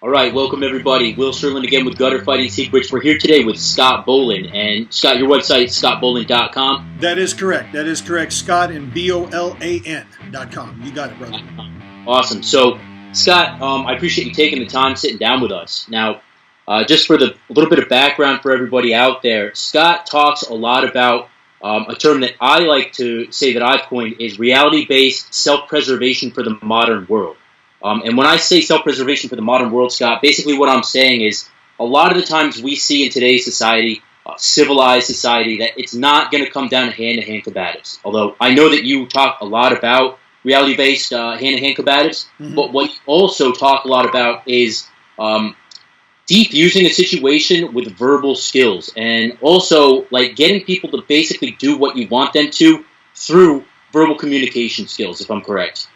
All right, welcome everybody. Will Sherlin again with Gutter Fighting Secrets. We're here today with Scott Bolan. And Scott, your website, scottbolan.com. That is correct. That is correct. Scott and BOLAN.com. You got it, brother. Awesome. So, Scott, I appreciate you taking the time sitting down with us. Now, just for a little bit of background for everybody out there, Scott talks a lot about a term that I like to say that I've coined is reality-based self-preservation for the modern world. And when I say self-preservation for the modern world, Scott, basically what I'm saying is a lot of the times we see in today's society, civilized society, that it's not going to come down to hand-to-hand combatives. Although I know that you talk a lot about reality-based hand-to-hand combatives, but what you also talk a lot about is defusing a situation with verbal skills and also like getting people to basically do what you want them to through verbal communication skills, if I'm correct.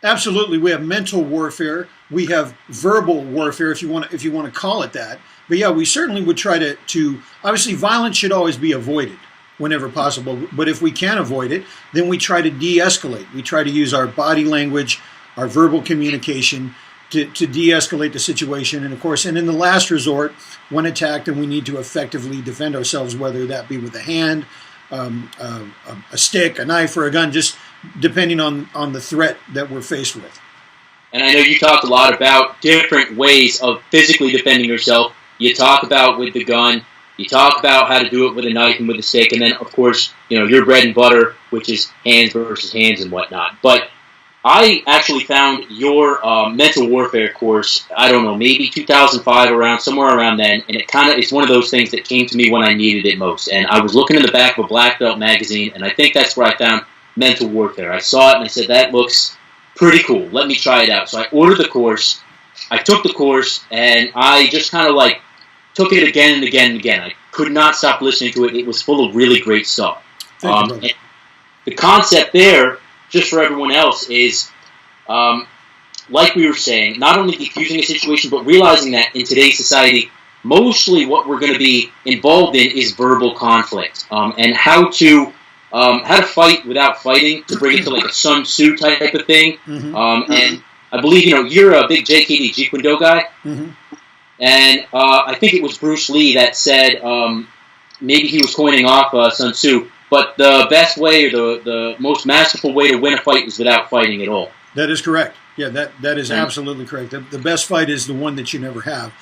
Absolutely. We have mental warfare. We have verbal warfare, if you want to call it that. But yeah, we certainly would try to obviously violence should always be avoided whenever possible. But if we can avoid it, then we try to de-escalate. We try to use our body language, our verbal communication to de-escalate the situation. And of course, and in the last resort, when attacked and we need to effectively defend ourselves, whether that be with a hand, a stick, a knife, or a gun, just depending on the threat that we're faced with. And I know you talked a lot about different ways of physically defending yourself. You talk about with the gun, you talk about how to do it with a knife and with a stick, and then, of course, your bread and butter, which is hands versus hands and whatnot. But I actually found your mental warfare course, I don't know, maybe 2005, somewhere around then, and it's one of those things that came to me when I needed it most. And I was looking in the back of a black belt magazine, and I think that's where I found mental warfare. I saw it, and I said, that looks pretty cool. Let me try it out. So I ordered the course, I took the course, and I just kind of like took it again and again and again. I could not stop listening to it. It was full of really great stuff. Thank you, the concept there, just for everyone else, is like we were saying, not only defusing a situation, but realizing that in today's society, mostly what we're going to be involved in is verbal conflict, and how to fight without fighting, to bring it to like a Sun Tzu type of thing. And I believe you're a big JKD Jeet Kune Do guy, and I think it was Bruce Lee that said maybe he was coining off Sun Tzu. But the best way, or the most masterful way to win a fight is without fighting at all. That is correct. Yeah, that is absolutely correct. The best fight is the one that you never have.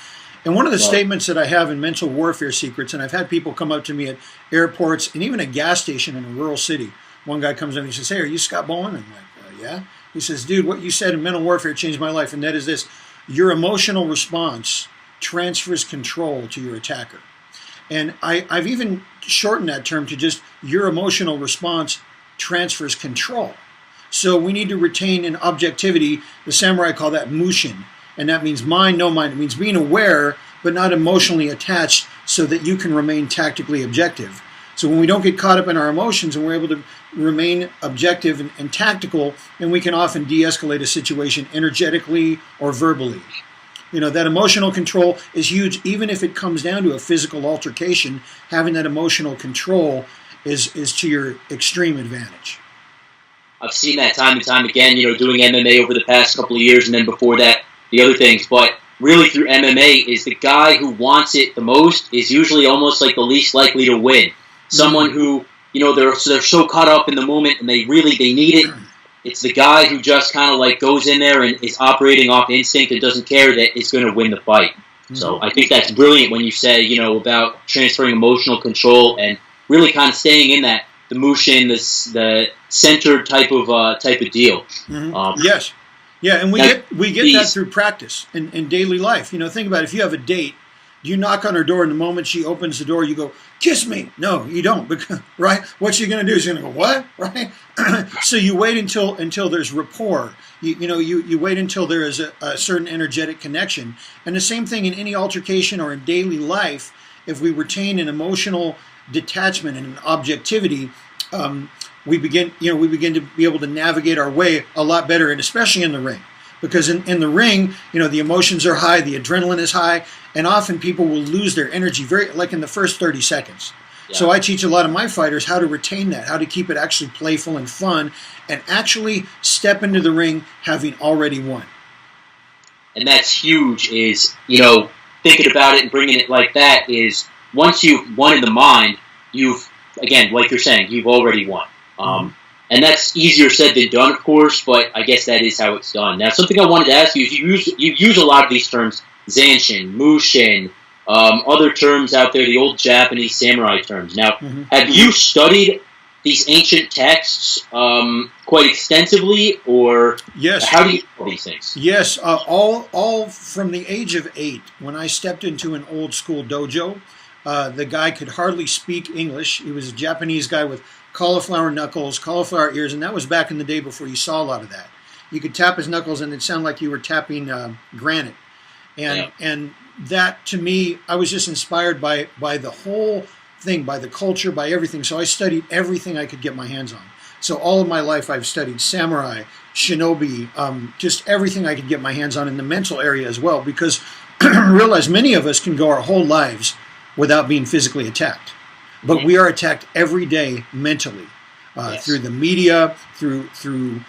And one of the statements that I have in Mental Warfare Secrets, and I've had people come up to me at airports and even a gas station in a rural city. One guy comes up and he says, "Hey, are you Scott Bolan?" And I'm like, "Yeah." He says, "Dude, what you said in Mental Warfare changed my life, and that is this. Your emotional response transfers control to your attacker." And I've even shortened that term to just your emotional response transfers control. So we need to retain an objectivity. The samurai call that mushin. And that means mind, no mind. It means being aware, but not emotionally attached so that you can remain tactically objective. So when we don't get caught up in our emotions and we're able to remain objective and tactical, then we can often de-escalate a situation energetically or verbally. That emotional control is huge. Even if it comes down to a physical altercation, having that emotional control is to your extreme advantage. I've seen that time and time again, doing MMA over the past couple of years, and then before that, the other things. But really through MMA is the guy who wants it the most is usually almost like the least likely to win. Someone who, they're so caught up in the moment and they need it. It's the guy who just kind of like goes in there and is operating off instinct and doesn't care that it's going to win the fight. So I think that's brilliant when you say, about transferring emotional control and really kind of staying in that, the mushin, the centered type of deal. Yes. Yeah, and we get that through practice in daily life. Think about it. If you have a date, you knock on her door, and the moment she opens the door, you go, "Kiss me." No, you don't, because, right? What she's going to do is you're going to go, "What?" Right? So you wait until there's rapport. You wait until there is a certain energetic connection. And the same thing in any altercation or in daily life, if we retain an emotional detachment and an objectivity, we begin to be able to navigate our way a lot better, and especially in the ring. Because in the ring, the emotions are high, the adrenaline is high, and often people will lose their energy like in the first 30 seconds. Yeah. So I teach a lot of my fighters how to retain that, how to keep it actually playful and fun, and actually step into the ring having already won. and that's huge, is, thinking about it and bringing it like that is, once you've won in the mind, you've, again, like you're saying, you've already won. And that's easier said than done, of course, but I guess that is how it's done. Now, something I wanted to ask you is you use a lot of these terms, Zanshin, Mushin, other terms out there, the old Japanese samurai terms. Now, have you studied these ancient texts quite extensively, or how do you know these things? Yes, all from the age of 8, when I stepped into an old school dojo. The guy could hardly speak English. He was a Japanese guy with cauliflower knuckles, cauliflower ears, and that was back in the day before you saw a lot of that. You could tap his knuckles and it'd sound like you were tapping granite. And that, to me, I was just inspired by the whole thing, by the culture, by everything. So I studied everything I could get my hands on. So all of my life I've studied samurai, shinobi, just everything I could get my hands on in the mental area as well, because I realize many of us can go our whole lives without being physically attacked. But we are attacked every day mentally, through the media, through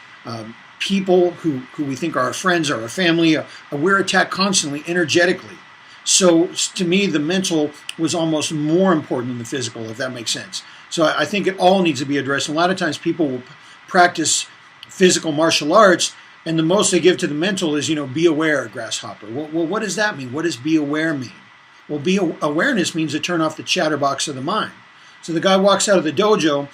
people who we think are our friends or our family. We're attacked constantly, energetically. So to me, the mental was almost more important than the physical, if that makes sense. So I think it all needs to be addressed. And a lot of times people will practice physical martial arts, and the most they give to the mental is, be aware, grasshopper. Well, what does that mean? What does be aware mean? Well, awareness means to turn off the chatterbox of the mind. So the guy walks out of the dojo,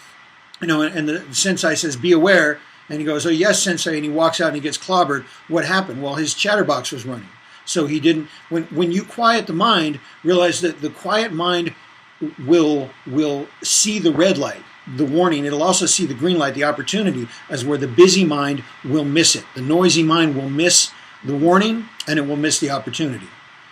and the sensei says, be aware. And he goes, oh, yes, sensei. And he walks out and he gets clobbered. What happened? Well, his chatterbox was running. So he didn't, when you quiet the mind, realize that the quiet mind will see the red light, the warning. It'll also see the green light, the opportunity, as where the busy mind will miss it. The noisy mind will miss the warning, and it will miss the opportunity.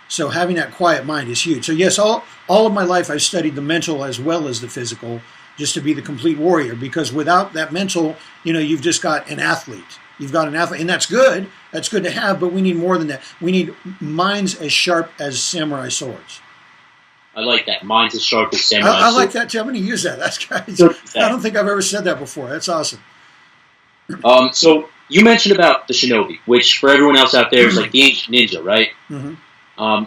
So having that quiet mind is huge. So yes, all of my life I've studied the mental as well as the physical, just to be the complete warrior. Because without that mental, you've just got an athlete. You've got an athlete, and that's good. That's good to have, but we need more than that. We need minds as sharp as samurai swords. I like that. Minds as sharp as samurai swords. I like that too. I'm going to use that. That's guys. I don't think I've ever said that before. That's awesome. So you mentioned about the shinobi, which for everyone else out there is like the ancient ninja, right?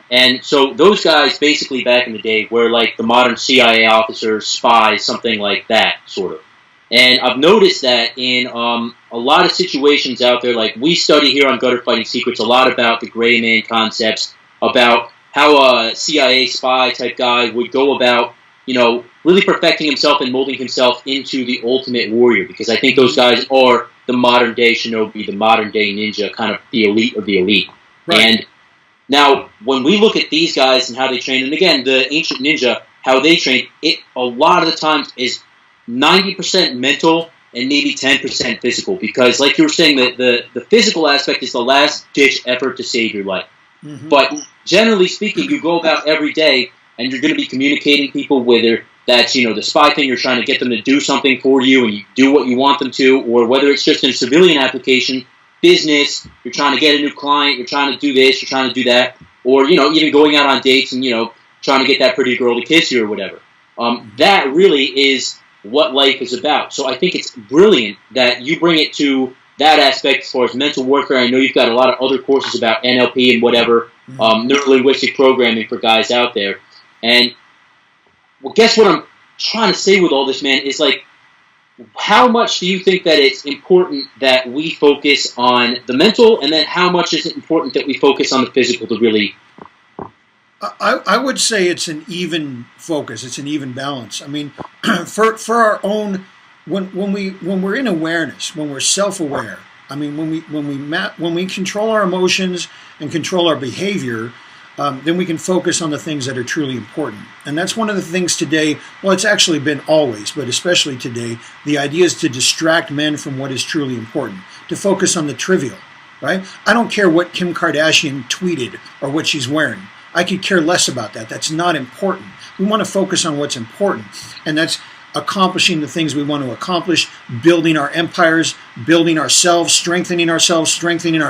And so those guys basically back in the day were like the modern CIA officers, spies, something like that, sort of. And I've noticed that in a lot of situations out there, like we study here on Gutter Fighting Secrets a lot about the gray man concepts, about how a CIA spy type guy would go about, really perfecting himself and molding himself into the ultimate warrior, because I think those guys are the modern day shinobi, the modern day ninja, kind of the elite of the elite. Right. And now, when we look at these guys and how they train, and again, the ancient ninja, how they train, it a lot of the times is 90% mental and maybe 10% physical, because like you were saying, the physical aspect is the last-ditch effort to save your life. But generally speaking, you go about every day, and you're going to be communicating people, whether that's, the spy thing, you're trying to get them to do something for you, and you do what you want them to, or whether it's just in a civilian application, business, you're trying to get a new client, you're trying to do this, you're trying to do that, or, even going out on dates and, trying to get that pretty girl to kiss you or whatever. That really is what life is about. So I think it's brilliant that you bring it to that aspect as far as mental warfare. I know you've got a lot of other courses about NLP and whatever, neuro-linguistic programming for guys out there. And, well, guess what I'm trying to say with all this, man, is like, how much do you think that it's important that we focus on the mental, and then how much is it important that we focus on the physical to really... I would say it's an even focus. It's an even balance. I mean, for our own, when we're in awareness, when we're self-aware, I mean, when we control our emotions and control our behavior, then we can focus on the things that are truly important. And that's one of the things today, well, it's actually been always, but especially today, the idea is to distract men from what is truly important, to focus on the trivial, right? I don't care what Kim Kardashian tweeted or what she's wearing. I could care less about that. That's not important. We want to focus on what's important, and that's accomplishing the things we want to accomplish, building our empires, building ourselves, strengthening our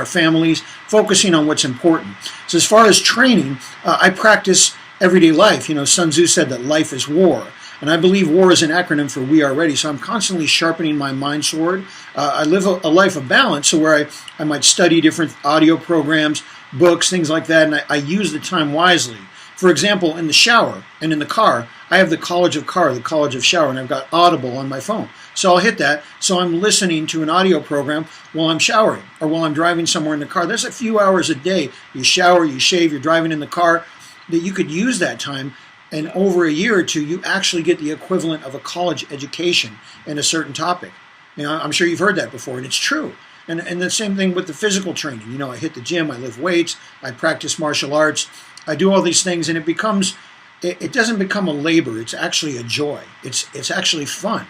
families, focusing on what's important. So as far as training, I practice everyday life. Sun Tzu said that life is war. And I believe war is an acronym for we are ready. So I'm constantly sharpening my mind sword. I live a life of balance, so where I might study different audio programs, books, things like that, and I use the time wisely. For example, in the shower and in the car, I have the College of Car, the College of Shower, and I've got Audible on my phone. So I'll hit that. So I'm listening to an audio program while I'm showering or while I'm driving somewhere in the car. There's a few hours a day. You shower, you shave, you're driving in the car, that you could use that time. And over a year or two, you actually get the equivalent of a college education in a certain topic. I'm sure you've heard that before, and it's true. And the same thing with the physical training. I hit the gym, I lift weights, I practice martial arts, I do all these things, and it doesn't become a labor. It's actually a joy. It's actually fun.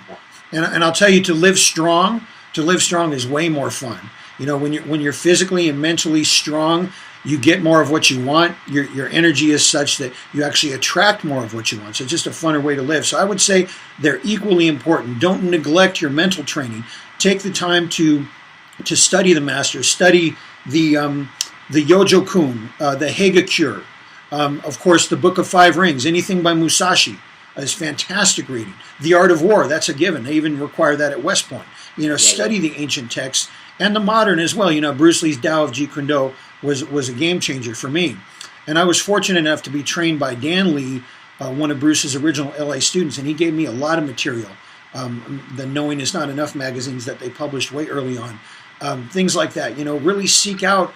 And I'll tell you, to live strong is way more fun. When you're physically and mentally strong, you get more of what you want. Your energy is such that you actually attract more of what you want. So it's just a funner way to live. So I would say they're equally important. Don't neglect your mental training. Take the time to study the masters, study the Yojo-kun, the Hagakure, of course, the Book of Five Rings, anything by Musashi is fantastic reading. The Art of War, that's a given. They even require that at West Point. Study the ancient texts and the modern as well. Bruce Lee's Tao of Jeet Kune Do was a game changer for me. And I was fortunate enough to be trained by Dan Lee, one of Bruce's original LA students, and he gave me a lot of material. The Knowing Is Not Enough magazines that they published way early on. Things like that. Really seek out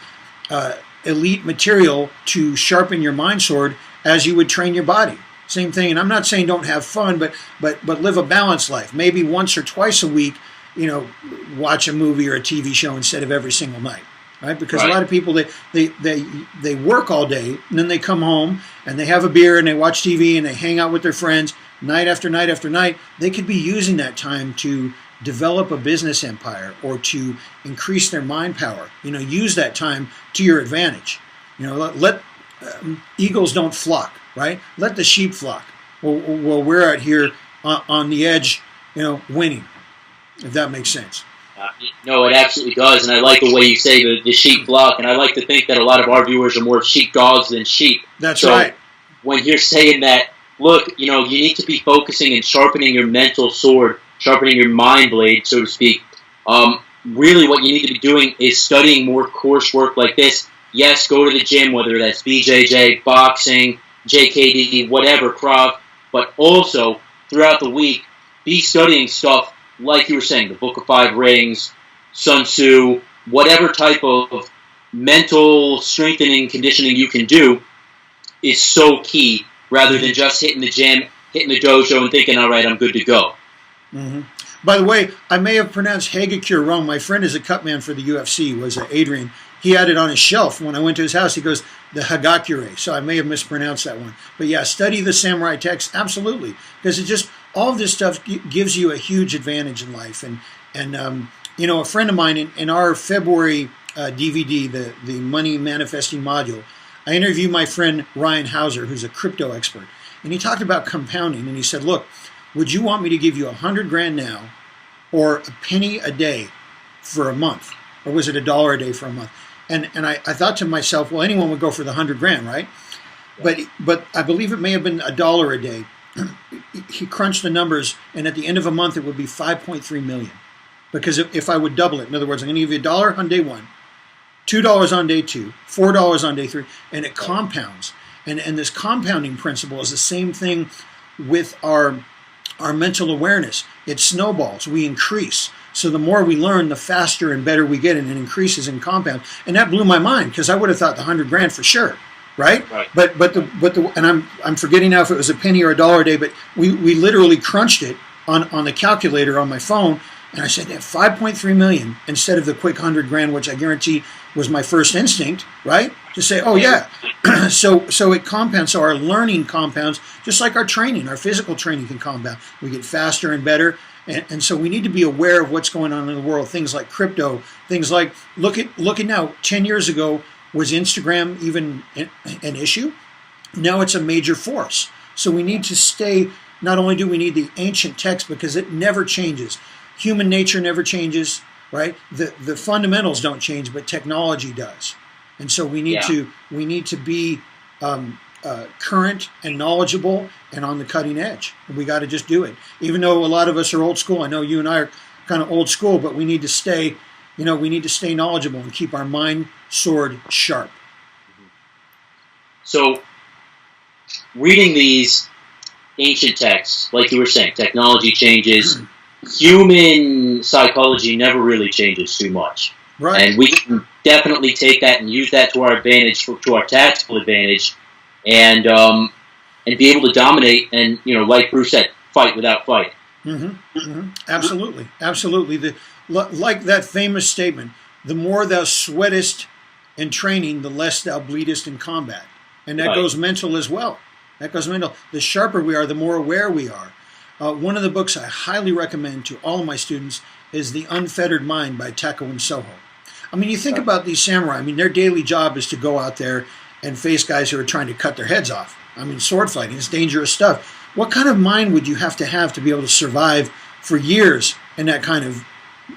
elite material to sharpen your mind sword as you would train your body. Same thing. And I'm not saying don't have fun, but live a balanced life. Maybe once or twice a week, watch a movie or a TV show instead of every single night. Right? Because a lot of people, they work all day, and then they come home and they have a beer and they watch TV and they hang out with their friends night after night after night. They could be using that time to develop a business empire or to increase their mind power. Use that time to your advantage. Let eagles don't flock, right? Let the sheep flock. Well, we're out here on the edge, winning, if that makes sense. No, it absolutely does, and I like the way you say the sheep flock, and I like to think that a lot of our viewers are more sheepdogs than sheep. That's right. When you're saying that, look, you need to be focusing and sharpening your mental sword, sharpening your mind blade, so to speak. Really what you need to be doing is studying more coursework like this. Yes, go to the gym, whether that's BJJ, boxing, JKD, whatever, Krav, but also throughout the week, be studying stuff like you were saying, the Book of Five Rings, Sun Tzu, whatever type of mental strengthening conditioning you can do is so key, rather than just hitting the gym, hitting the dojo, and thinking, all right, I'm good to go. Mm-hmm. By the way, I may have pronounced Hagakure wrong. My friend is a cut man for the UFC, was Adrian. He had it on his shelf. When I went to his house, he goes, the Hagakure. So I may have mispronounced that one. But yeah, study the samurai text, absolutely. Because it just, all of this stuff gives you a huge advantage in life. And a friend of mine in our February DVD, the Money Manifesting module, I interviewed my friend Ryan Hauser, who's a crypto expert. And he talked about compounding. And he said, look, would you want me to give you $100,000 now or a penny a day for a month? Or was it $1 a day for a month? And I thought to myself, well, anyone would go for the $100,000, right? But I believe it may have been $1 a day. He crunched the numbers, and at the end of a month, it would be $5.3 million. Because if I would double it, in other words, I'm going to give you $1 on day one, $2 on day two, $4 on day three, and it compounds. And this compounding principle is the same thing with our mental awareness. It snowballs. We increase. So the more we learn, the faster and better we get, and it increases and compounds. And that blew my mind, because I would have thought the $100,000 for sure, right? But and I'm forgetting now if it was a penny or $1 a day, but we literally crunched it on the calculator on my phone, and I said, yeah, 5.3 million instead of the quick $100,000, which I guarantee was my first instinct, right? To say, oh yeah. So it compounds. So our learning compounds, just like our training, our physical training can compound. We get faster and better. And so we need to be aware of what's going on in the world. Things like crypto, things like, look at now, 10 years ago, was Instagram even an issue? Now it's a major force. So we need to stay, not only do we need the ancient text, because it never changes. Human nature never changes, right? The fundamentals don't change, but technology does. And so we need to be current and knowledgeable and on the cutting edge. And we got to just do it. Even though a lot of us are old school, I know you and I are kind of old school, but we need to stay knowledgeable and keep our mind sword sharp. So reading these ancient texts, like you were saying, technology changes. Human psychology never really changes too much. Right. And we can definitely take that and use that to our advantage, to our tactical advantage, and be able to dominate and, like Bruce said, fight without fight. Absolutely. Absolutely. Like that famous statement, the more thou sweatest in training, the less thou bleedest in combat. And that goes mental as well. That goes mental. The sharper we are, the more aware we are. One of the books I highly recommend to all of my students is The Unfettered Mind by Tako and Soho. I mean, you think about these samurai. I mean, their daily job is to go out there and face guys who are trying to cut their heads off. I mean, sword fighting is dangerous stuff. What kind of mind would you have to be able to survive for years in that kind of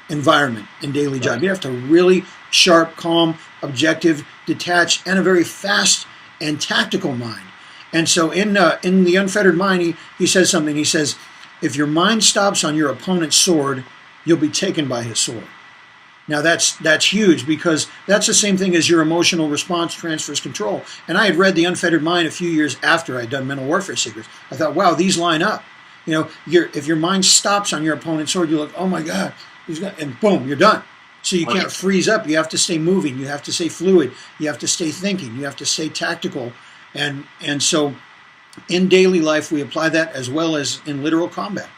environment in daily job? You have to really sharp, calm, objective, detached, and a very fast and tactical mind. And so in The Unfettered Mind, he says something. He says, if your mind stops on your opponent's sword, you'll be taken by his sword. Now that's huge, because that's the same thing as your emotional response transfers control. And I had read The Unfettered Mind a few years after I'd done Mental Warfare Secrets. I thought, wow, these line up. If your mind stops on your opponent's sword, you're like, oh my God, and boom, you're done. So you can't freeze up. You have to stay moving. You have to stay fluid. You have to stay thinking. You have to stay tactical. And so in daily life, we apply that as well as in literal combat.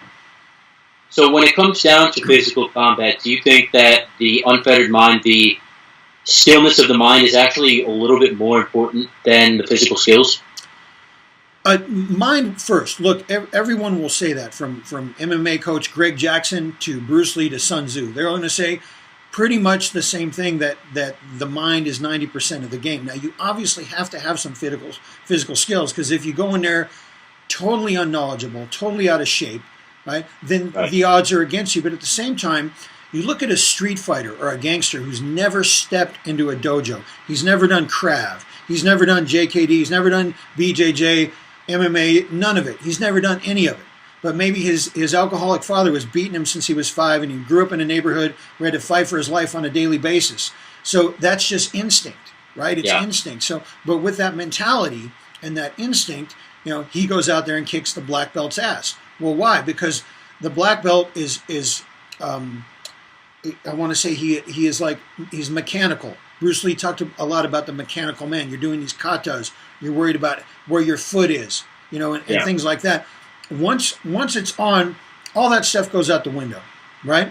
So when it comes down to physical combat, do you think that the unfettered mind, the stillness of the mind, is actually a little bit more important than the physical skills? Mind first. Look, everyone will say that, from MMA coach Greg Jackson to Bruce Lee to Sun Tzu. They're going to say pretty much the same thing, that the mind is 90% of the game. Now, you obviously have to have some physical skills, because if you go in there totally unknowledgeable, totally out of shape, right, then the odds are against you. But at the same time, you look at a street fighter or a gangster who's never stepped into a dojo. He's never done Krav. He's never done JKD. He's never done BJJ, MMA, none of it. He's never done any of it. But maybe his alcoholic father was beating him since he was 5, and he grew up in a neighborhood where he had to fight for his life on a daily basis. So that's just instinct, right? It's instinct. So, but with that mentality and that instinct, he goes out there and kicks the black belt's ass. Well, why? Because the black belt is I want to say he's mechanical. Bruce Lee talked a lot about the mechanical man. You're doing these katas. You're worried about where your foot is, and things like that. Once it's on, all that stuff goes out the window, right?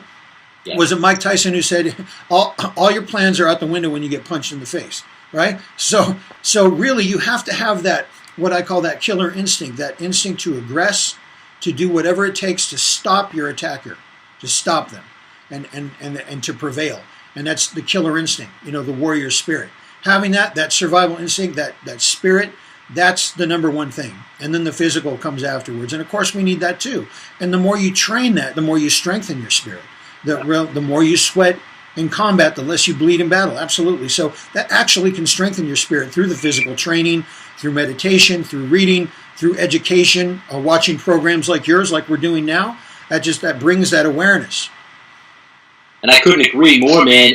Yeah. Was it Mike Tyson who said, all your plans are out the window when you get punched in the face, right? So really you have to have that, what I call that killer instinct, that instinct to aggress, to do whatever it takes to stop your attacker, to stop them, and to prevail. And that's the killer instinct, the warrior spirit. Having that survival instinct, that spirit, that's the number one thing. And then the physical comes afterwards. And of course we need that too. And the more you train that, the more you strengthen your spirit. The more you sweat in combat, the less you bleed in battle. Absolutely. So that actually can strengthen your spirit through the physical training, through meditation, through reading, through education, watching programs like yours, like we're doing now. That brings that awareness. And I couldn't agree more, man,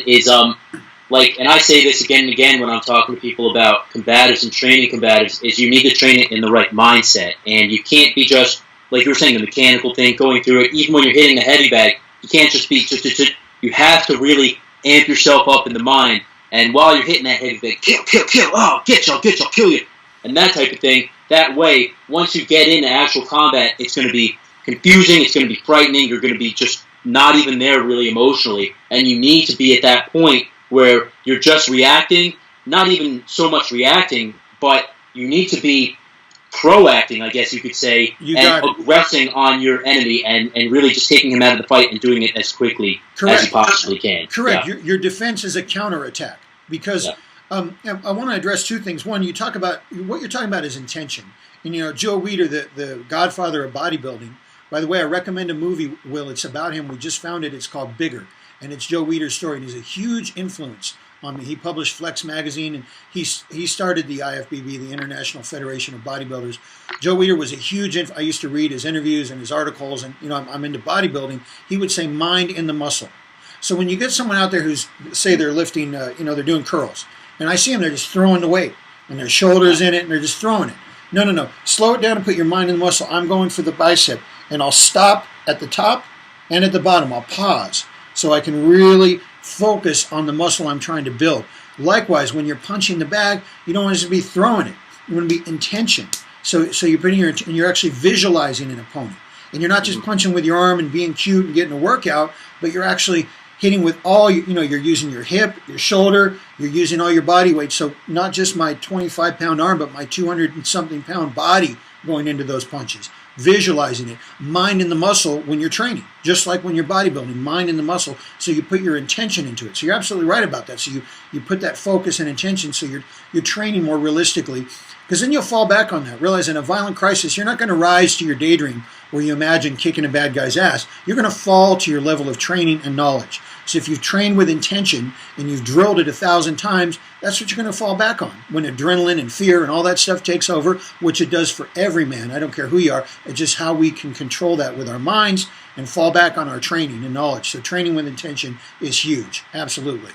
and I say this again and again when I'm talking to people about combatives and training combatives, is you need to train it in the right mindset. And you can't be just, like you were saying, the mechanical thing, going through it. Even when you're hitting a heavy bag, you can't just be, you have to really amp yourself up in the mind. And while you're hitting that heavy bag, kill, oh, get you, I'll kill you. And that type of thing. That way, once you get into actual combat, it's going to be confusing, it's going to be frightening, you're going to be just not even there really emotionally. And you need to be at that point where you're just reacting, not even so much reacting, but you need to be proacting, I guess you could say, and aggressing on your enemy and really just taking him out of the fight and doing it as quickly as you possibly can. Correct. Yeah. Your defense is a counterattack, because I want to address two things. One, what you're talking about is intention. And Joe Weider, the godfather of bodybuilding. By the way, I recommend a movie, Will. It's about him. We just found it. It's called Bigger. And it's Joe Weider's story. And he's a huge influence on me. He published Flex Magazine, and he started the IFBB, the International Federation of Bodybuilders. Joe Weider was a huge I used to read his interviews and his articles, and I'm into bodybuilding. He would say mind in the muscle. So when you get someone out there who's, say they're lifting, they're doing curls, and I see them, they're just throwing the weight. and their shoulders in it, and they're just throwing it. No, no, no. Slow it down and put your mind in the muscle. I'm going for the bicep, and I'll stop at the top and at the bottom. I'll pause so I can really focus on the muscle I'm trying to build. Likewise, when you're punching the bag, you don't want to just be throwing it. You want to be in tension. So you're putting and you're actually visualizing an opponent. And you're not just punching with your arm and being cute and getting a workout, but you're actually hitting with all, you're using your hip, your shoulder, you're using all your body weight. So not just my 25-pound arm, but my 200-and-something pound body going into those punches. Visualizing it, mind in the muscle when you're training, just like when you're bodybuilding, mind in the muscle, so you put your intention into it. So you're absolutely right about that. So you put that focus and intention, so you're training more realistically, because then you'll fall back on that. Realize in a violent crisis, you're not going to rise to your daydream where you imagine kicking a bad guy's ass. You're going to fall to your level of training and knowledge. So if you've trained with intention and you've drilled it 1,000 times, that's what you're going to fall back on. When adrenaline and fear and all that stuff takes over, which it does for every man, I don't care who you are, it's just how we can control that with our minds and fall back on our training and knowledge. So training with intention is huge, absolutely.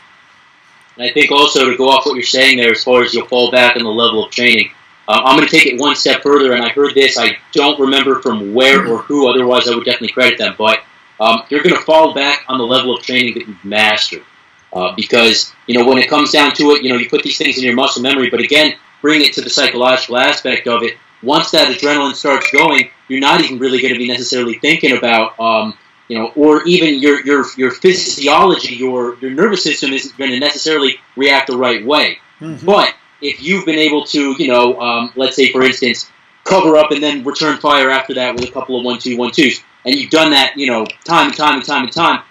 And I think also to go off what you're saying there as far as you'll fall back on the level of training, I'm going to take it one step further, and I heard this, I don't remember from where or who, otherwise I would definitely credit them, but you're going to fall back on the level of training that you've mastered. Because, when it comes down to it, you put these things in your muscle memory, but again, bring it to the psychological aspect of it. Once that adrenaline starts going, you're not even really going to be necessarily thinking about, or even your physiology, your nervous system isn't going to necessarily react the right way. Mm-hmm. But if you've been able to, let's say, for instance, cover up and then return fire after that with a couple of 1-2-1-2s, and you've done that, time and time and time and time,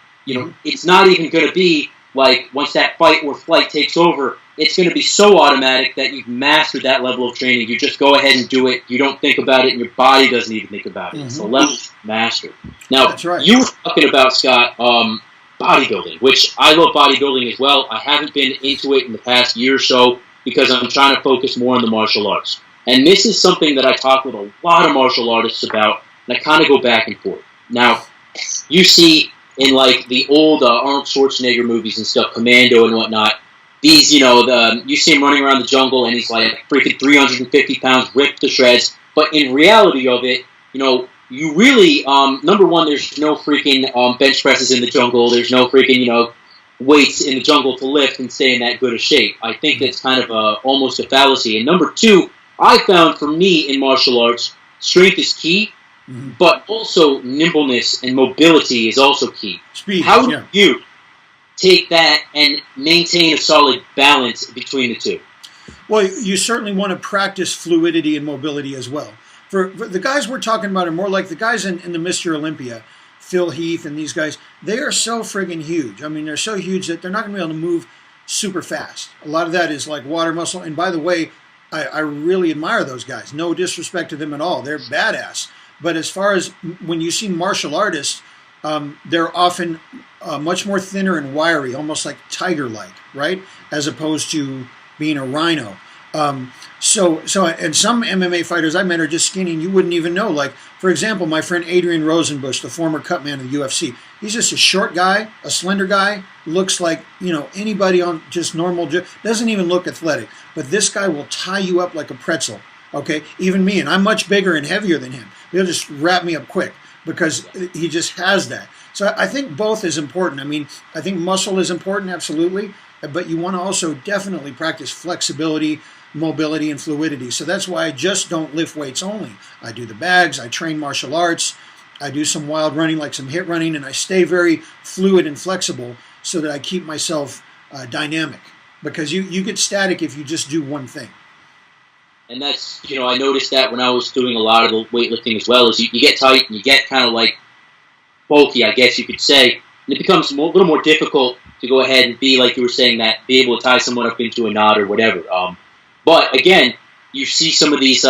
it's not even going to be like once that fight or flight takes over, it's going to be so automatic that you've mastered that level of training. You just go ahead and do it. You don't think about it, and your body doesn't even think about it. Mm-hmm. It's a level mastered. Now, that's right. You were talking about, Scott, bodybuilding, which I love bodybuilding as well. I haven't been into it in the past year or so because I'm trying to focus more on the martial arts. And this is something that I talk with a lot of martial artists about, and I kind of go back and forth. Now, you see in like the old Arnold Schwarzenegger movies and stuff, Commando and whatnot, these, you see him running around the jungle and he's like freaking 350 pounds, ripped to shreds. But in reality of it, you really, number one, there's no freaking bench presses in the jungle. There's no freaking, weights in the jungle to lift and stay in that good a shape. I think that's kind of almost a fallacy. And number two, I found for me in martial arts, strength is key, but also nimbleness and mobility is also key. Speed, how do you take that and maintain a solid balance between the two? Well, you certainly want to practice fluidity and mobility as well. For the guys we're talking about are more like the guys in the Mr. Olympia, Phil Heath and these guys. They are so friggin' huge. I mean, they're so huge that they're not going to be able to move super fast. A lot of that is like water muscle. And by the way, I really admire those guys. No disrespect to them at all. They're badass. But as far as when you see martial artists, they're often much more thinner and wiry, almost like tiger-like, right? As opposed to being a rhino. And some MMA fighters I met are just skinny and you wouldn't even know. Like, for example, my friend Adrian Rosenbusch, the former cut man of the UFC, he's just a short guy, a slender guy, looks like, anybody on just normal, doesn't even look athletic. But this guy will tie you up like a pretzel, okay? Even me, and I'm much bigger and heavier than him. He'll just wrap me up quick because he just has that. So I think both is important. I mean, I think muscle is important, absolutely, but you want to also definitely practice flexibility, mobility, and fluidity. So that's why I just don't lift weights only. I do the bags, I train martial arts, I do some wild running, like some hit running, and I stay very fluid and flexible so that I keep myself dynamic. Because you get static if you just do one thing. And that's, I noticed that when I was doing a lot of the weightlifting as well, is you get tight and you get kind of like bulky, I guess you could say, and it becomes a little more difficult to go ahead and be, like you were saying, that be able to tie someone up into a knot or whatever. But again, you see some of these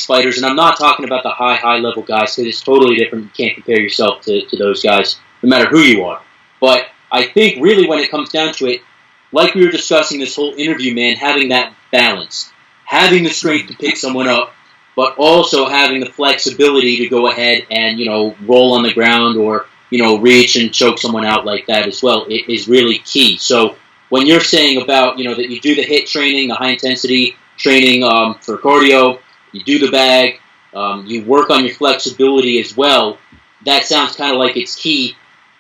fighters, and I'm not talking about the high level guys, because it's totally different. You can't compare yourself to those guys, no matter who you are. But I think really when it comes down to it, like we were discussing this whole interview, man, having that balance, having the strength to pick someone up, but also having the flexibility to go ahead and, roll on the ground or, reach and choke someone out like that as well, it is really key. So when you're saying about, that you do the HIIT training, the high intensity, training for cardio, you do the bag, you work on your flexibility as well. That sounds kind of like it's key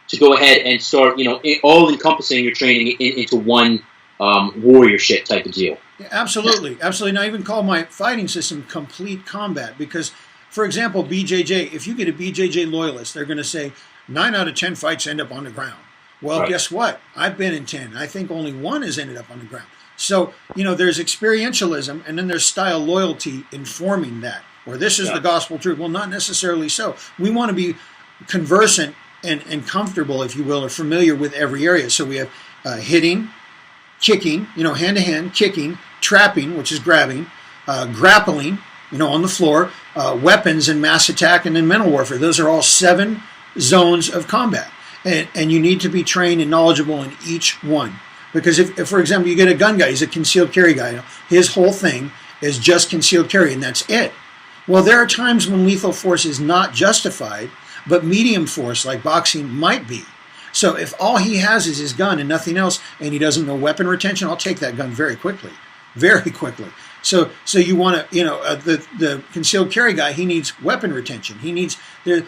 to go ahead and start, all encompassing your training into one warriorship type of deal. Yeah, absolutely. And I even call my fighting system complete combat because, for example, BJJ, if you get a BJJ loyalist, they're going to say 9 out of 10 fights end up on the ground. Well, right. Guess what? I've been in 10. I think only 1 has ended up on the ground. So, there's experientialism and then there's style loyalty informing that. Or this is the gospel truth. Well, not necessarily so. We want to be conversant and comfortable, if you will, or familiar with every area. So we have hitting, kicking, hand-to-hand, kicking, trapping, which is grabbing, grappling, on the floor, weapons and mass attack, and then mental warfare. Those are all 7 zones of combat. And you need to be trained and knowledgeable in each one. Because if, for example, you get a gun guy, he's a concealed carry guy, his whole thing is just concealed carry, and that's it. Well, there are times when lethal force is not justified, but medium force, like boxing, might be. So if all he has is his gun and nothing else, and he doesn't know weapon retention, I'll take that gun very quickly. Very quickly. So you want to, the concealed carry guy, he needs weapon retention.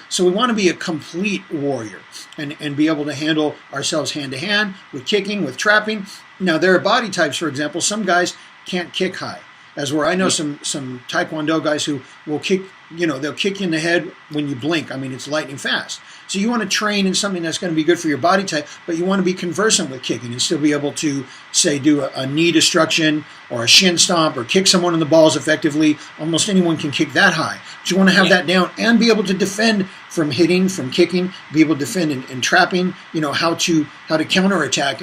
So we want to be a complete warrior and be able to handle ourselves hand-to-hand with kicking, with trapping. Now, there are body types, for example, some guys can't kick high. As where I know some Taekwondo guys who will kick, they'll kick you in the head when you blink. I mean, it's lightning fast. So you want to train in something that's going to be good for your body type, but you want to be conversant with kicking and still be able to, say, do a knee destruction or a shin stomp or kick someone in the balls effectively. Almost anyone can kick that high. But you want to have that down and be able to defend from hitting, from kicking, be able to defend in trapping, how to counterattack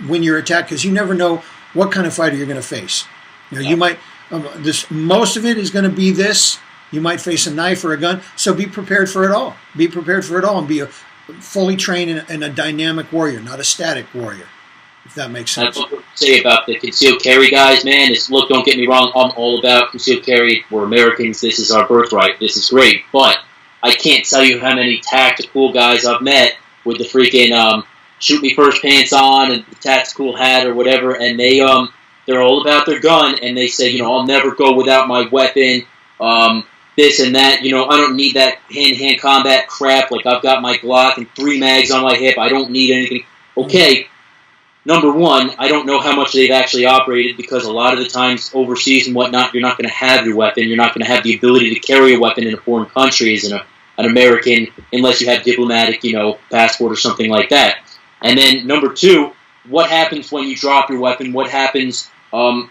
when you're attacked, because you never know what kind of fighter you're going to face. You might, most of it is going to be this. You might face a knife or a gun. So be prepared for it all. Be prepared for it all and be a fully trained and a dynamic warrior, not a static warrior, if that makes sense. That's what I say about the concealed carry guys, man. Look, don't get me wrong. I'm all about concealed carry. We're Americans. This is our birthright. This is great. But I can't tell you how many tactical guys I've met with the freaking shoot me first pants on and the tactical hat or whatever, and they're all about their gun, and they say, I'll never go without my weapon, this and that. I don't need that hand-to-hand combat crap. Like, I've got my Glock and 3 mags on my hip. I don't need anything. Okay, number one, I don't know how much they've actually operated, because a lot of the times overseas and whatnot, you're not going to have your weapon. You're not going to have the ability to carry a weapon in a foreign country as an American, unless you have diplomatic, passport or something like that. And then number 2, what happens when you drop your weapon? What happens...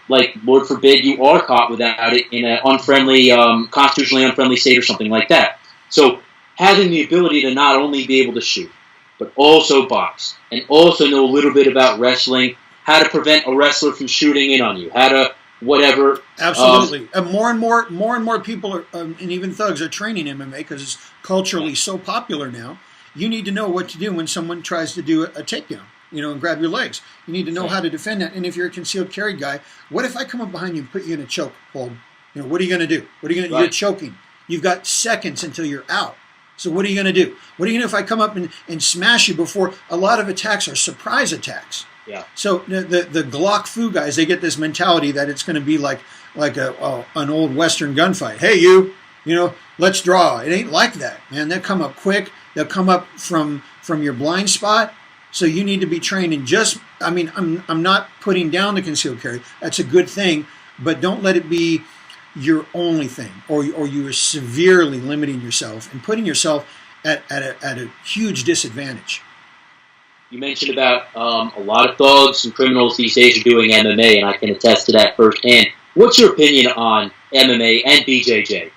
like, Lord forbid, you are caught without it in an unfriendly, constitutionally unfriendly state or something like that. So having the ability to not only be able to shoot, but also box, and also know a little bit about wrestling, how to prevent a wrestler from shooting in on you, how to whatever. Absolutely. And more and more people, are, and even thugs, are training MMA because it's culturally so popular now. You need to know what to do when someone tries to do a takedown. And grab your legs. You need to know how to defend that. And if you're a concealed carry guy, what if I come up behind you and put you in a choke hold? What are you going to do? You're choking. You've got seconds until you're out. So what are you going to do? What are you going to do if I come up and smash you before? A lot of attacks are surprise attacks. Yeah. So the Glock Fu guys, they get this mentality that it's going to be like an old Western gunfight. Hey, let's draw. It ain't like that, man. They'll come up quick. They'll come up from your blind spot. So you need to be trained in I'm not putting down the concealed carry. That's a good thing, but don't let it be your only thing, or you are severely limiting yourself and putting yourself at a huge disadvantage. You mentioned about a lot of thugs and criminals these days are doing MMA, and I can attest to that firsthand. What's your opinion on MMA and BJJ?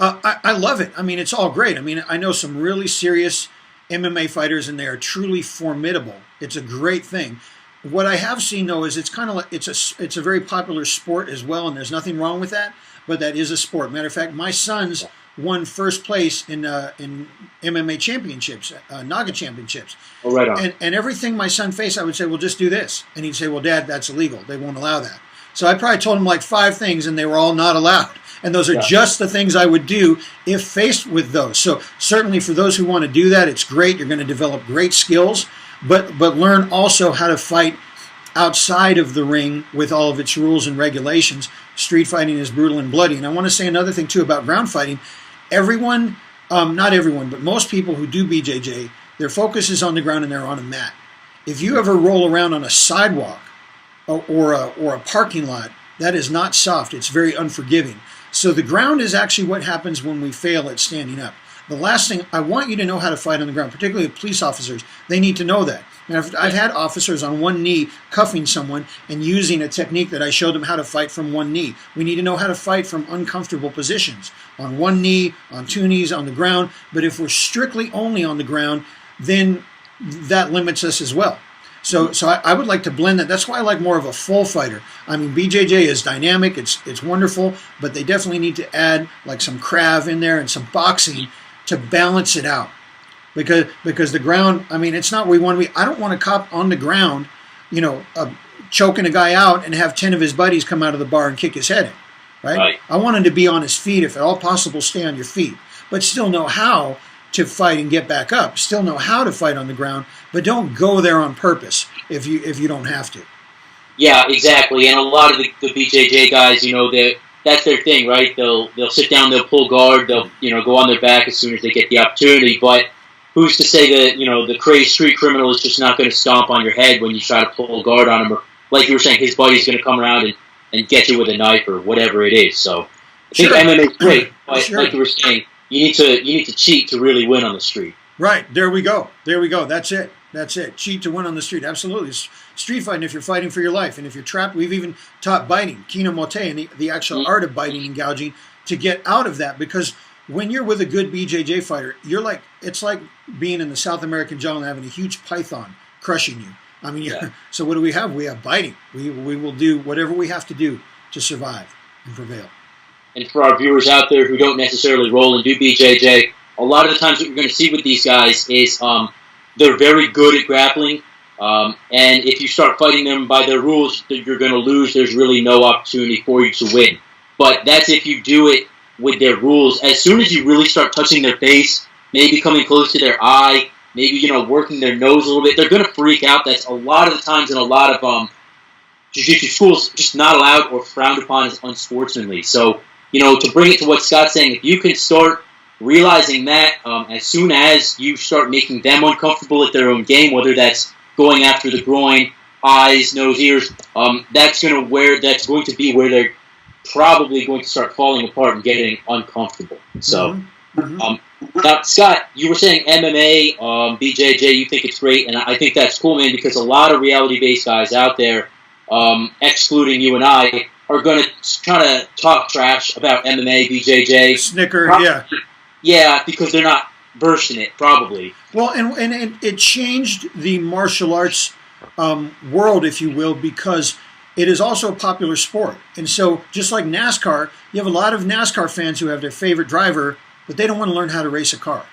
I love it. it's all great. I know some really serious MMA fighters, and they are truly formidable. It's a great thing. What I have seen, though, is it's kind of like it's a very popular sport as well, and there's nothing wrong with that. But that is a sport. Matter of fact, my sons won first place in MMA championships, Naga championships. Oh, right on. And everything my son faced, I would say, well, just do this, and he'd say, well, Dad, that's illegal. They won't allow that. So I probably told him like 5 things, and they were all not allowed. And those are just the things I would do if faced with those. So certainly for those who want to do that, it's great. You're going to develop great skills, but learn also how to fight outside of the ring with all of its rules and regulations, street fighting is brutal and bloody. And I want to say another thing too about ground fighting. Everyone, not everyone, but most people who do BJJ, their focus is on the ground and they're on a mat. If you ever roll around on a sidewalk or a parking lot, that is not soft. It's very unforgiving. So the ground is actually what happens when we fail at standing up. The last thing, I want you to know how to fight on the ground, particularly police officers. They need to know that. And I've had officers on one knee cuffing someone and using a technique that I showed them how to fight from one knee. We need to know how to fight from uncomfortable positions, on one knee, on two knees, on the ground. But if we're strictly only on the ground, then that limits us as well. So I would like to blend that. That's why I like more of a full fighter. I mean, BJJ is dynamic, it's wonderful, but they definitely need to add like some Krav in there and some boxing to balance it out. Because the ground, I mean, it's not where we want to be. I don't want a cop on the ground, choking a guy out and have 10 of his buddies come out of the bar and kick his head in, right? I want him to be on his feet, if at all possible, stay on your feet, but still know how to fight and get back up. Still know how to fight on the ground, but don't go there on purpose if you don't have to. Yeah, exactly. And a lot of the BJJ guys, that's their thing, right? They'll sit down, they'll pull guard, they'll go on their back as soon as they get the opportunity. But who's to say that the crazy street criminal is just not going to stomp on your head when you try to pull guard on him, or like you were saying, his buddy's going to come around and get you with a knife or whatever it is. So I think MMA is great, but like you were saying, you need to cheat to really win on the street. Right. There we go. That's it. Cheat to win on the street. Absolutely. Street fighting if you're fighting for your life. And if you're trapped, we've even taught biting, kinomote, and the actual art of biting and gouging to get out of that. Because when you're with a good BJJ fighter, it's like being in the South American jungle and having a huge python crushing you. I mean, so what do we have? We have biting. We will do whatever we have to do to survive and prevail. And for our viewers out there who don't necessarily roll and do BJJ, a lot of the times what you're going to see with these guys is they're very good at grappling. And if you start fighting them by their rules, you're going to lose. There's really no opportunity for you to win. But that's if you do it with their rules. As soon as you really start touching their face, maybe coming close to their eye, maybe working their nose a little bit, they're going to freak out. That's a lot of the times in a lot of jiu-jitsu schools just not allowed or frowned upon as unsportsmanly. So, to bring it to what Scott's saying, if you can start realizing that as soon as you start making them uncomfortable at their own game, whether that's going after the groin, eyes, nose, ears, that's going to be where they're probably going to start falling apart and getting uncomfortable. So, now, Scott, you were saying MMA, BJJ, you think it's great, and I think that's cool, man, because a lot of reality-based guys out there, excluding you and I, are going to try to talk trash about MMA, BJJ. Snicker, Yeah, because they're not versed in it, probably. Well, and it changed the martial arts world, if you will, because it is also a popular sport. And so, just like NASCAR, you have a lot of NASCAR fans who have their favorite driver, but they don't want to learn how to race a car,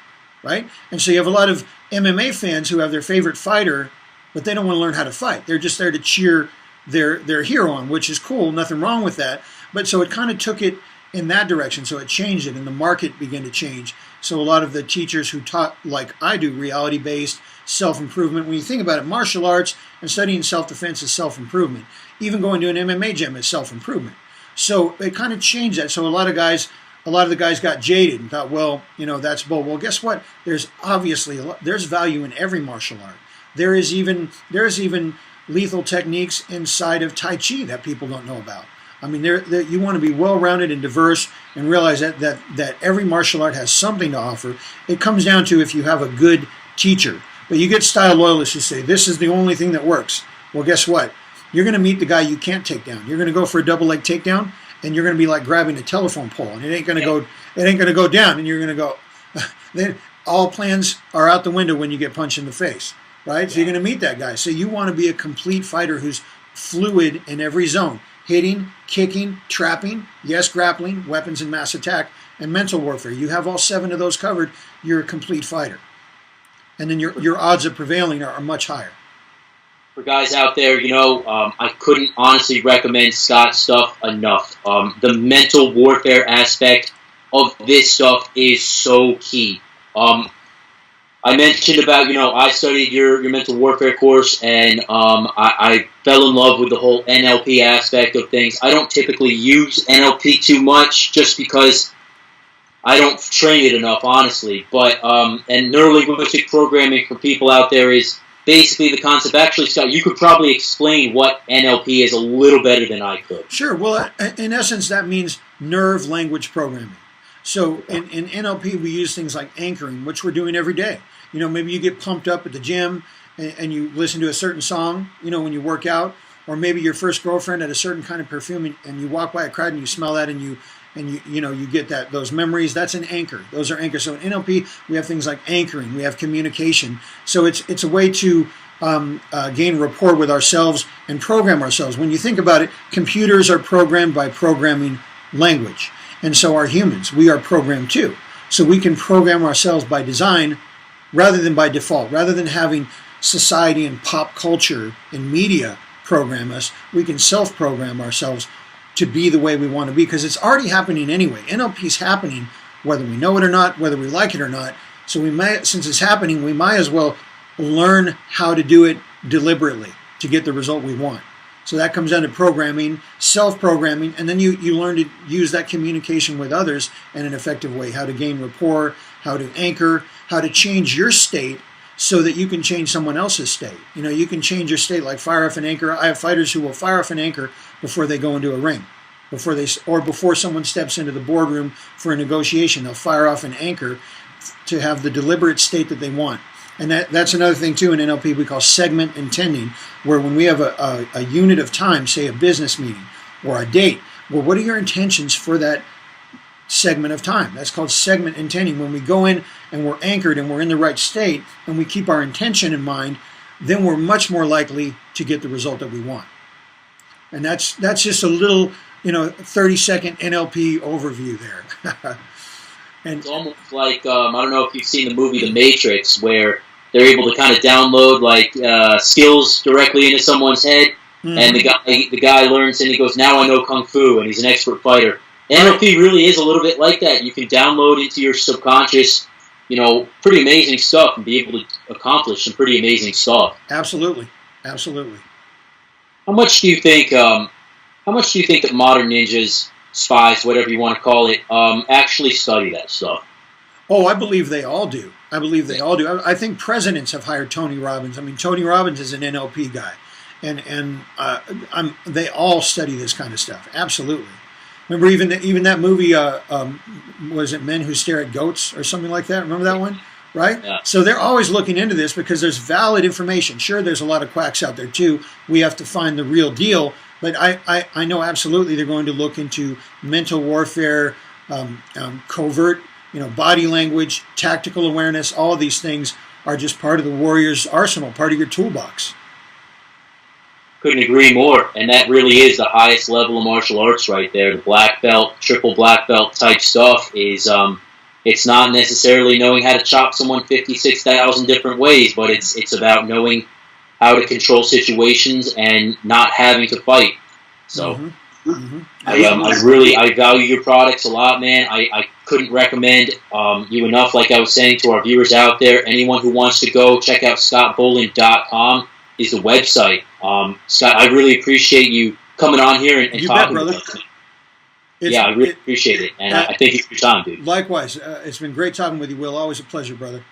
right? And so you have a lot of MMA fans who have their favorite fighter, but they don't want to learn how to fight. They're just there to cheer their hero on, which is cool, nothing wrong with that. But so it kind of took it in that direction, so it changed it, and the market began to change. So a lot of the teachers who taught, like I do, reality-based self-improvement, when you think about it, martial arts and studying self-defense is self-improvement. Even going to an MMA gym is self-improvement. So it kind of changed that. So a lot of the guys got jaded and thought, well, that's bull. Well, guess what? There's value in every martial art. There's even lethal techniques inside of Tai Chi that people don't know about. I mean, you want to be well-rounded and diverse and realize that every martial art has something to offer. It comes down to if you have a good teacher. But you get style loyalists who say, this is the only thing that works. Well, guess what? You're going to meet the guy you can't take down. You're going to go for a double leg takedown, and you're going to be like grabbing a telephone pole, and it ain't going to go down, and you're going to go. Then all plans are out the window when you get punched in the face, right? So you're going to meet that guy. So you want to be a complete fighter who's fluid in every zone. Hitting, kicking, trapping, yes, grappling, weapons and mass attack, and mental warfare. You have all 7 of those covered, you're a complete fighter. And then your odds of prevailing are much higher. For guys out there, I couldn't honestly recommend Scott's stuff enough. The mental warfare aspect of this stuff is so key. I I mentioned about, I studied your mental warfare course, and I fell in love with the whole NLP aspect of things. I don't typically use NLP too much just because I don't train it enough, honestly. But and neuro-linguistic programming for people out there is basically the concept. Actually, Scott, you could probably explain what NLP is a little better than I could. Sure. Well, in essence, that means nerve language programming. So in NLP, we use things like anchoring, which we're doing every day. Maybe you get pumped up at the gym and you listen to a certain song, when you work out, or maybe your first girlfriend had a certain kind of perfume and you walk by a crowd and you smell that and you get those memories. That's an anchor. Those are anchors. So in NLP, we have things like anchoring. We have communication. So it's a way to gain rapport with ourselves and program ourselves. When you think about it, computers are programmed by programming language. And so are humans. We are programmed too. So we can program ourselves by design rather than by default. Rather than having society and pop culture and media program us, we can self-program ourselves to be the way we want to be, because it's already happening anyway. NLP is happening whether we know it or not, whether we like it or not. So since it's happening, we might as well learn how to do it deliberately to get the result we want. So that comes down to programming, self-programming, and then you learn to use that communication with others in an effective way, how to gain rapport, how to anchor, how to change your state so that you can change someone else's state. You can change your state like fire off an anchor. I have fighters who will fire off an anchor before they go into a ring, before someone steps into the boardroom for a negotiation. They'll fire off an anchor to have the deliberate state that they want. And that's another thing, too, in NLP we call segment intending, where when we have a unit of time, say a business meeting or a date, well, what are your intentions for that segment of time? That's called segment intending. When we go in and we're anchored and we're in the right state and we keep our intention in mind, then we're much more likely to get the result that we want. And that's just a little, 30-second NLP overview there. And it's almost like, I don't know if you've seen the movie The Matrix, where they're able to kind of download skills directly into someone's head, and the guy learns and he goes, now I know Kung Fu, and he's an expert fighter. NLP really is a little bit like that. You can download into your subconscious, pretty amazing stuff and be able to accomplish some pretty amazing stuff. Absolutely. Absolutely. How much do you think that modern ninjas, spies, whatever you want to call it, actually study that stuff? Oh, I believe they all do. I think presidents have hired Tony Robbins. I mean, Tony Robbins is an NLP guy, and they all study this kind of stuff. Absolutely. Remember, even that movie, was it Men Who Stare at Goats or something like that? Remember that one? Right? Yeah. So they're always looking into this because there's valid information. Sure, there's a lot of quacks out there too. We have to find the real deal. But I know absolutely they're going to look into mental warfare, covert, body language, tactical awareness. All of these things are just part of the warrior's arsenal, part of your toolbox. Couldn't agree more. And that really is the highest level of martial arts right there. The black belt, triple black belt type stuff is, it's not necessarily knowing how to chop someone 56,000 different ways, but it's about knowing how to control situations and not having to fight. So I value your products a lot, man. I couldn't recommend you enough. Like I was saying to our viewers out there, anyone who wants to go check out scottbolan.com is the website. Scott, I really appreciate you coming on here and talking with us. I really appreciate it. And I thank you for your time, dude. Likewise. It's been great talking with you, Will. Always a pleasure, brother.